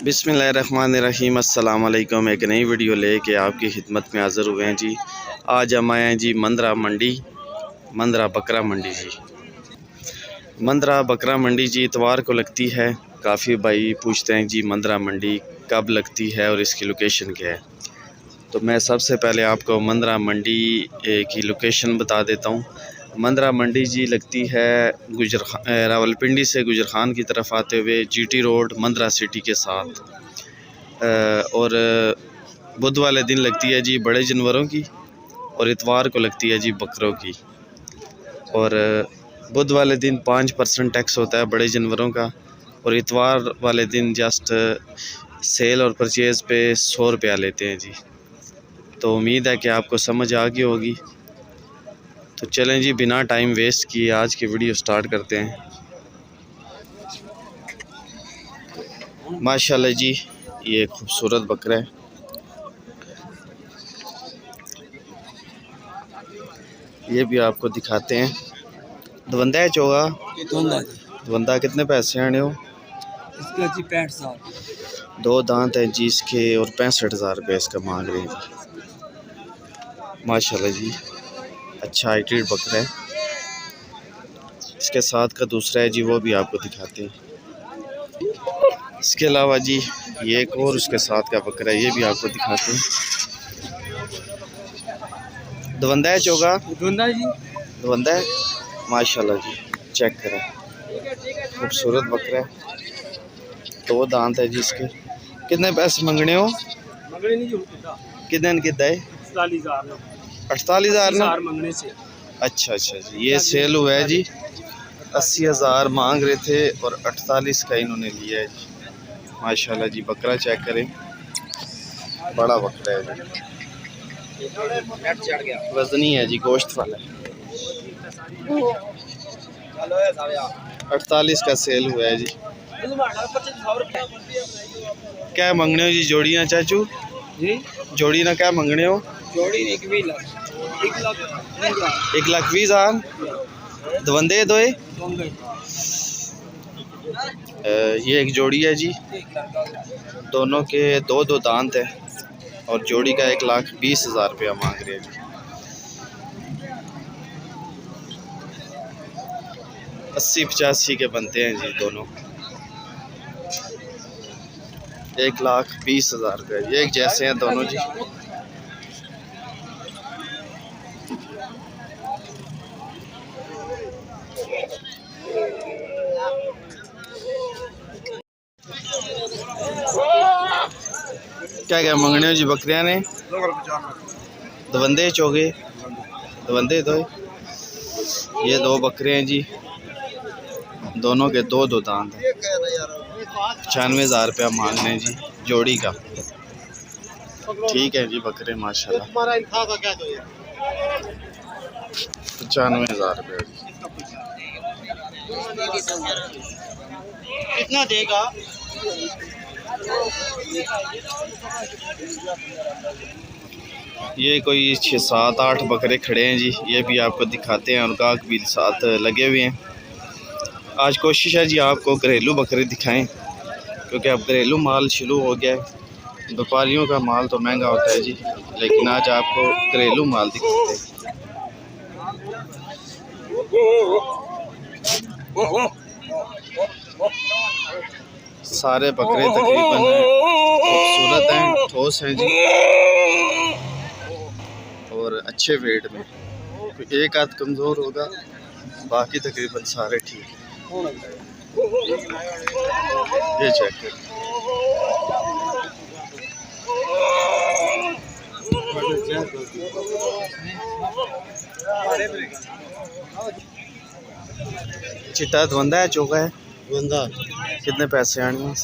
बिस्मिल्लाहिर्रहमानिर्रहीम। अस्सलाम वालेकुम। एक नई वीडियो लेके आपकी खिदमत में हाज़िर हुए हैं जी। आज हम आए हैं जी मंदरा मंडी, मंदरा बकरा मंडी जी। मंदरा बकरा मंडी जी इतवार को लगती है। काफ़ी भाई पूछते हैं जी मंदरा मंडी कब लगती है और इसकी लोकेशन क्या है। तो मैं सबसे पहले आपको मंदरा मंडी की लोकेशन बता देता हूँ। मंदरा मंडी जी लगती है रावलपिंडी से गुजरखान की तरफ आते हुए जीटी रोड मंदरा सिटी के साथ। और बुध वाले दिन लगती है जी बड़े जानवरों की और इतवार को लगती है जी बकरों की। और बुध वाले दिन 5% टैक्स होता है बड़े जानवरों का और इतवार वाले दिन जस्ट सेल और परचेज़ पे 100 रुपया लेते हैं जी। तो उम्मीद है कि आपको समझ आ गई होगी। तो चलें जी बिना टाइम वेस्ट किए आज की वीडियो स्टार्ट करते हैं। माशाल्लाह जी ये खूबसूरत बकरा है। ये भी आपको दिखाते हैं। दवंदा है चोगा दवंदा कितने पैसे आने हो इसके जी 65,000। 2 दांत हैं जी इसके और 65,000 रुपये इसका मांग रहे हैं जी। माशाल्लाह जी अच्छा हाइटेड बकरा है। इसके साथ का दूसरा है जी वो भी आपको दिखाते हैं। इसके अलावा जी ये एक और उसके साथ का बकरा है, ये भी आपको दिखाते हैं। दवंदा है चोगा दवंदा है। माशाल्लाह जी चेक करें खूबसूरत बकरा है। 2 दांत है जी इसके। कितने पैसे मंगने हो कितने कितना है 48,000 ना। अच्छा अच्छा जी ये सेल हुआ है जी। 80,000 मांग रहे थे और 48 का इन्होंने लिया है जी। माशाल्लाह जी बकरा चेक करें बड़ा बकरा है जी। वजनी है जी गोश्त वाला है। 48 का सेल हुआ है जी। क्या मंगने हो जी जोड़ियाँ चाचू जी? जोड़ी ना क्या मंगने हो? जोड़ी 1,20,000 दवंदे दो। ये एक जोड़ी है जी। दोनों के 2 दांत हैं और जोड़ी का 1,20,000 रुपया मांग रहे हैं जी। 80-85 के बनते हैं जी दोनों। 1,20,000 रुपये ये एक जैसे हैं दोनों जी। क्या क्या मंगने हो जी बकरियां ने? दवंदे चोगे दवंदे दो। ये 2 बकरे हैं जी। दोनों के 2 दांत हैं। 95,000 रुपया मांग रहे हैं जी जोड़ी का। ठीक है जी बकरे माशाल्लाह। 95,000 रुपये कितना देगा? ये कोई 6-7-8 बकरे खड़े हैं जी। ये भी आपको दिखाते हैं और गाहक भी साथ लगे हुए हैं। आज कोशिश है जी आपको घरेलू बकरे दिखाएं क्योंकि अब घरेलू माल शुरू हो गया है। व्यापारियों का माल तो महंगा होता है जी लेकिन आज आपको घरेलू माल दिखाते हैं। सारे बकरे तकरीबन खूबसूरत हैं, ठोस हैं जी और अच्छे वेट में। एक आध कमज़ोर होगा बाकी तकरीबन सारे ठीक हैं। ये चेक कर चिट्टा दवंदा है चोगा है दवंदा। कितने पैसे आने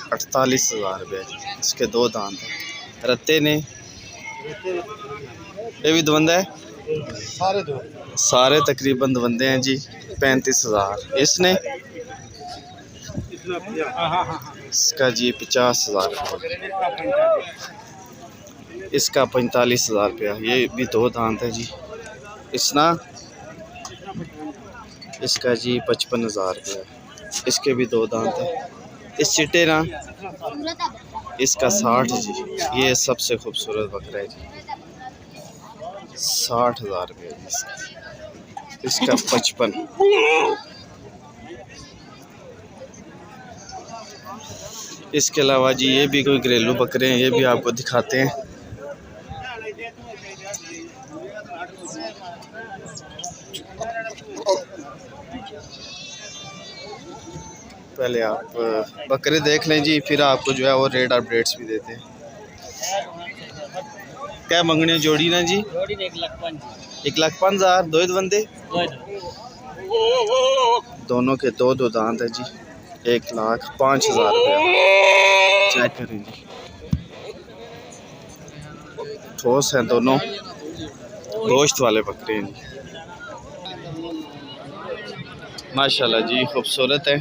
48,000 रुपये इसके 2 दांत हैं। रत्ते ने ये भी दवंदा है। सारे तकरीबन दवंदे हैं जी। 35,000 इसने इसका जी 50,000 इसका 45,000 रुपया। ये भी 2 दांत है जी। इसना इसका जी 55,000 रुपया। इसके भी 2 दांत हैं। इस चिट्टे ना इसका 60 जी। ये सबसे खूबसूरत बकरा है जी, 60,000 रुपये जी इसका 55। इसके अलावा जी ये भी कोई घरेलू बकरे हैं, ये भी आपको दिखाते हैं। पहले आप बकरे देख लें जी, फिर आपको जो है वो रेट अपडेट्स भी देते हैं। क्या मंगने जोड़ी ना जी? 1,05,000। दो बंदे दोनों के दो दांत है जी, 1,05,000 रुपया। चेक करें जी, ठोस हैं दोनों, गोश्त वाले बकरे हैं जी माशाल्लाह जी, खूबसूरत है।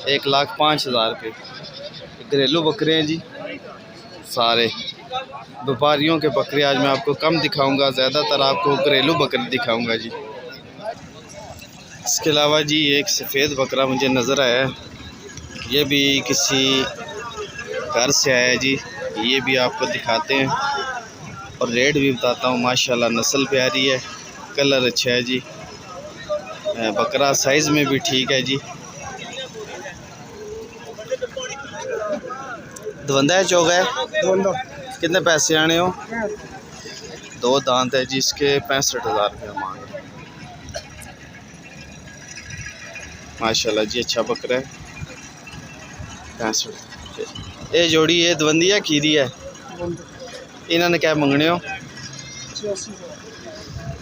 1,05,000 रुपये घरेलू बकरे हैं जी सारे। व्यापारियों के बकरे आज मैं आपको कम दिखाऊंगा, ज़्यादातर आपको घरेलू बकरे दिखाऊंगा जी। इसके अलावा जी एक सफ़ेद बकरा मुझे नज़र आया है, ये भी किसी घर से आया है जी, ये भी आपको दिखाते हैं और रेट भी बताता हूँ। माशाल्लाह नस्ल प्यारी है, कलर अच्छा है जी, बकरा साइज़ में भी ठीक है जी। दवंदा है चौगा है, कितने पैसे आने हो? दो दांत है जी, इसके 65,000 रुपया मांग रहे हैं। माशाल्लाह जी अच्छा बकरा है, 65। ये जोड़ी है दवंदी है खीरी है, इन्होंने क्या मंगने हो?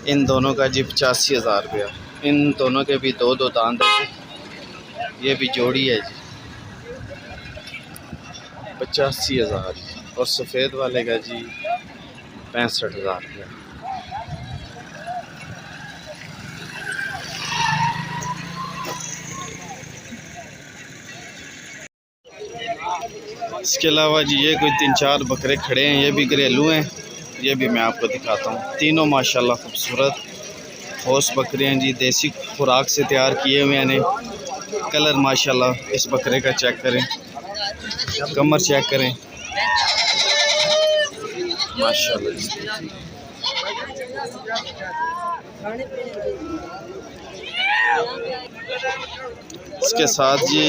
इन दोनों का जी 85,000 रुपया। इन दोनों के भी दो दांत है जी, ये भी जोड़ी है जी, 85,000। और सफ़ेद वाले का जी 65,000 रुपया। इसके अलावा जी ये कोई 3-4 बकरे खड़े हैं, ये भी घरेलू हैं, ये भी मैं आपको दिखाता हूँ। तीनों माशाल्लाह खूबसूरत ठोस बकरे हैं जी, देसी खुराक से तैयार किए हुए हैं। कलर माशाल्लाह इस बकरे का चेक करें, कमर चेक करें माशाल्लाह। इसके साथ जी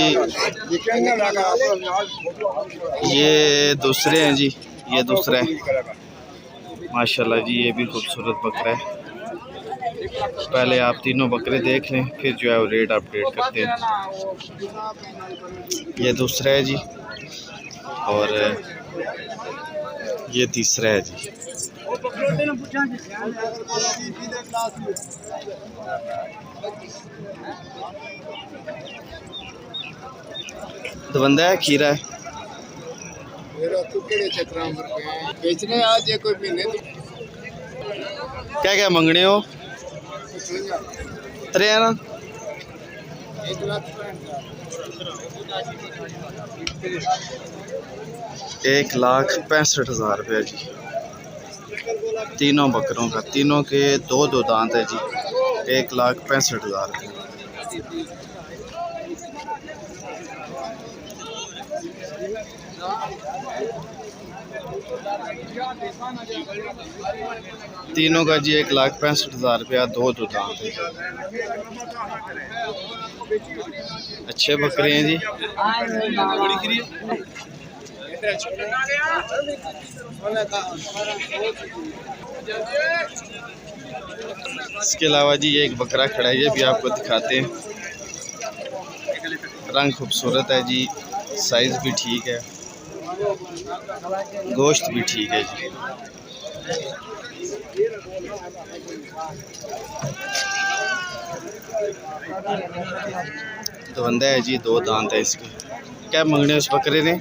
ये दूसरे हैं जी, ये दूसरा है माशाल्लाह जी, ये भी खूबसूरत बकरा है। पहले आप तीनों बकरे देख लें, फिर जो है वो रेट अपडेट करते हैं। ये दूसरा है जी और ये तीसरा है जी। दवंदा है खीरा है, बेचने आज कोई महीने क्या क्या मंगने हो? 13 1,65,000 रुपया जी, तीनों बकरों का, तीनों के दो दांत है जी, 1,65,000 रुपये। तीनों का जी 1,65,000 रुपया, दो दांत है। अच्छे बकरे हैं जी। इसके अलावा जी ये एक बकरा खड़ा है, ये भी आपको दिखाते हैं। रंग खूबसूरत है जी, साइज़ भी ठीक है, गोश्त भी ठीक है जी। दवंदा है जी, दो दांत है इसके। क्या मंगने उस बकरे ने?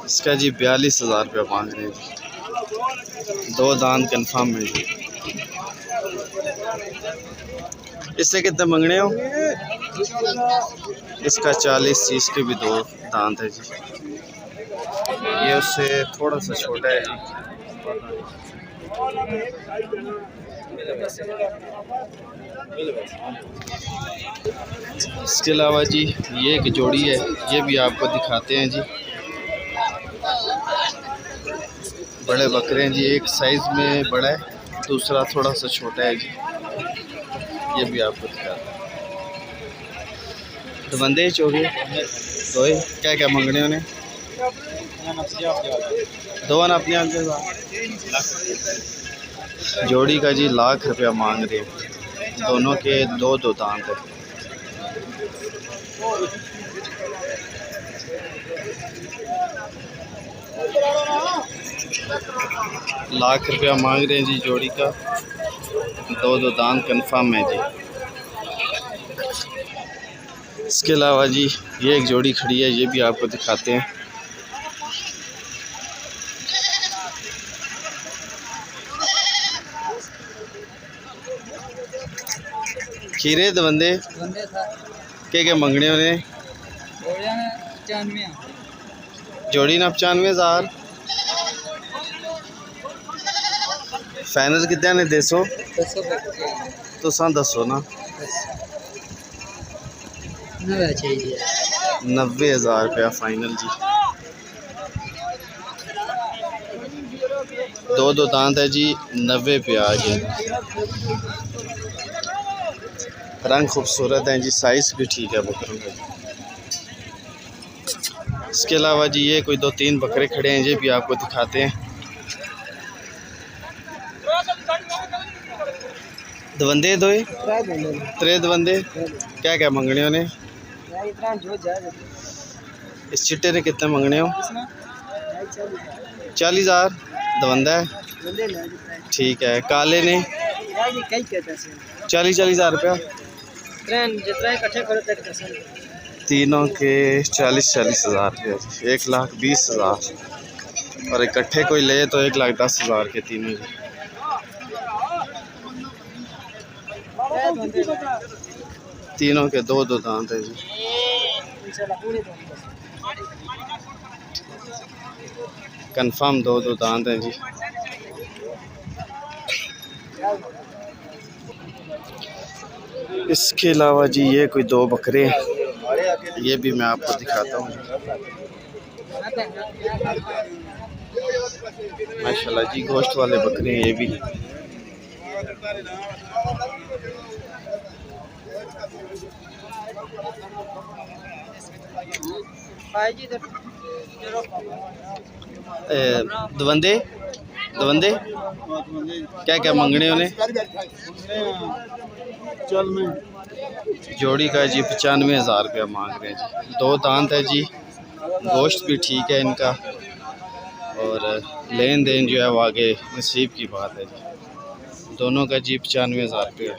इसका जी 42,000 रुपया मांग रहे हैं जी, दो दांत कन्फर्म है जी। इससे कितने मंगने हो? इसका 40, इसके भी दो दांत है जी, ये उससे थोड़ा सा छोटा है जी। इसके अलावा जी ये एक जोड़ी है, ये भी आपको दिखाते हैं जी। बड़े बकरे हैं जी, एक साइज़ में बड़ा है, दूसरा थोड़ा सा छोटा है जी। ये भी आपको दिखाते हैं। तो बंदे चोरी तो क्या क्या मंगने उन्हें दो अपने आप के जोड़ी का जी ₹1,00,000 मांग रहे हैं, दोनों के दो दो दांत है। ₹1,00,000 मांग रहे हैं जी जोड़ी का, दो दो दांत कंफर्म है जी। इसके अलावा जी ये एक जोड़ी खड़ी है, ये भी आपको दिखाते हैं। खीरे तो बंदे क्या मंगने उन्हें जोड़ी ना 95,000 फाइनल कितने ने दसो तो दसो ना 90,000 फाइनल जी। दो दो दांत है जी, 90 पे आ गए। रंग खूबसूरत है जी, साइज़ भी ठीक है बकरों का। इसके अलावा जी ये कोई 2-3 बकरे खड़े हैं, ये भी आपको दिखाते हैं। दवंदे दो त्रे दवंदे क्या क्या मंगने उन्हें? इस चिट्टे ने कितने मंगने हो? 40,000 दवंदा है, ठीक है। काले ने 40,000 तीनों के 40,000 रुपये, 1,20,000 और इकट्ठे कोई ले तो 1,10,000 के तीनों। तीनों के दो दो दांत है जी। कंफर्म दो दो दांत है जी। इसके अलावा जी ये कोई 2 बकरे हैं, ये भी मैं आपको दिखाता हूँ। माशाल्लाह जी गोश्त वाले बकरे हैं ये भी। दवंदे दवंदे क्या क्या मंगने उन्हें? जोड़ी का जी 95,000 मांग रहे हैं जी। दो दांत है जी, गोश्त भी ठीक है इनका, और लेन देन जो है वो आगे नसीब की बात है जी। दोनों का जी 95,000 है।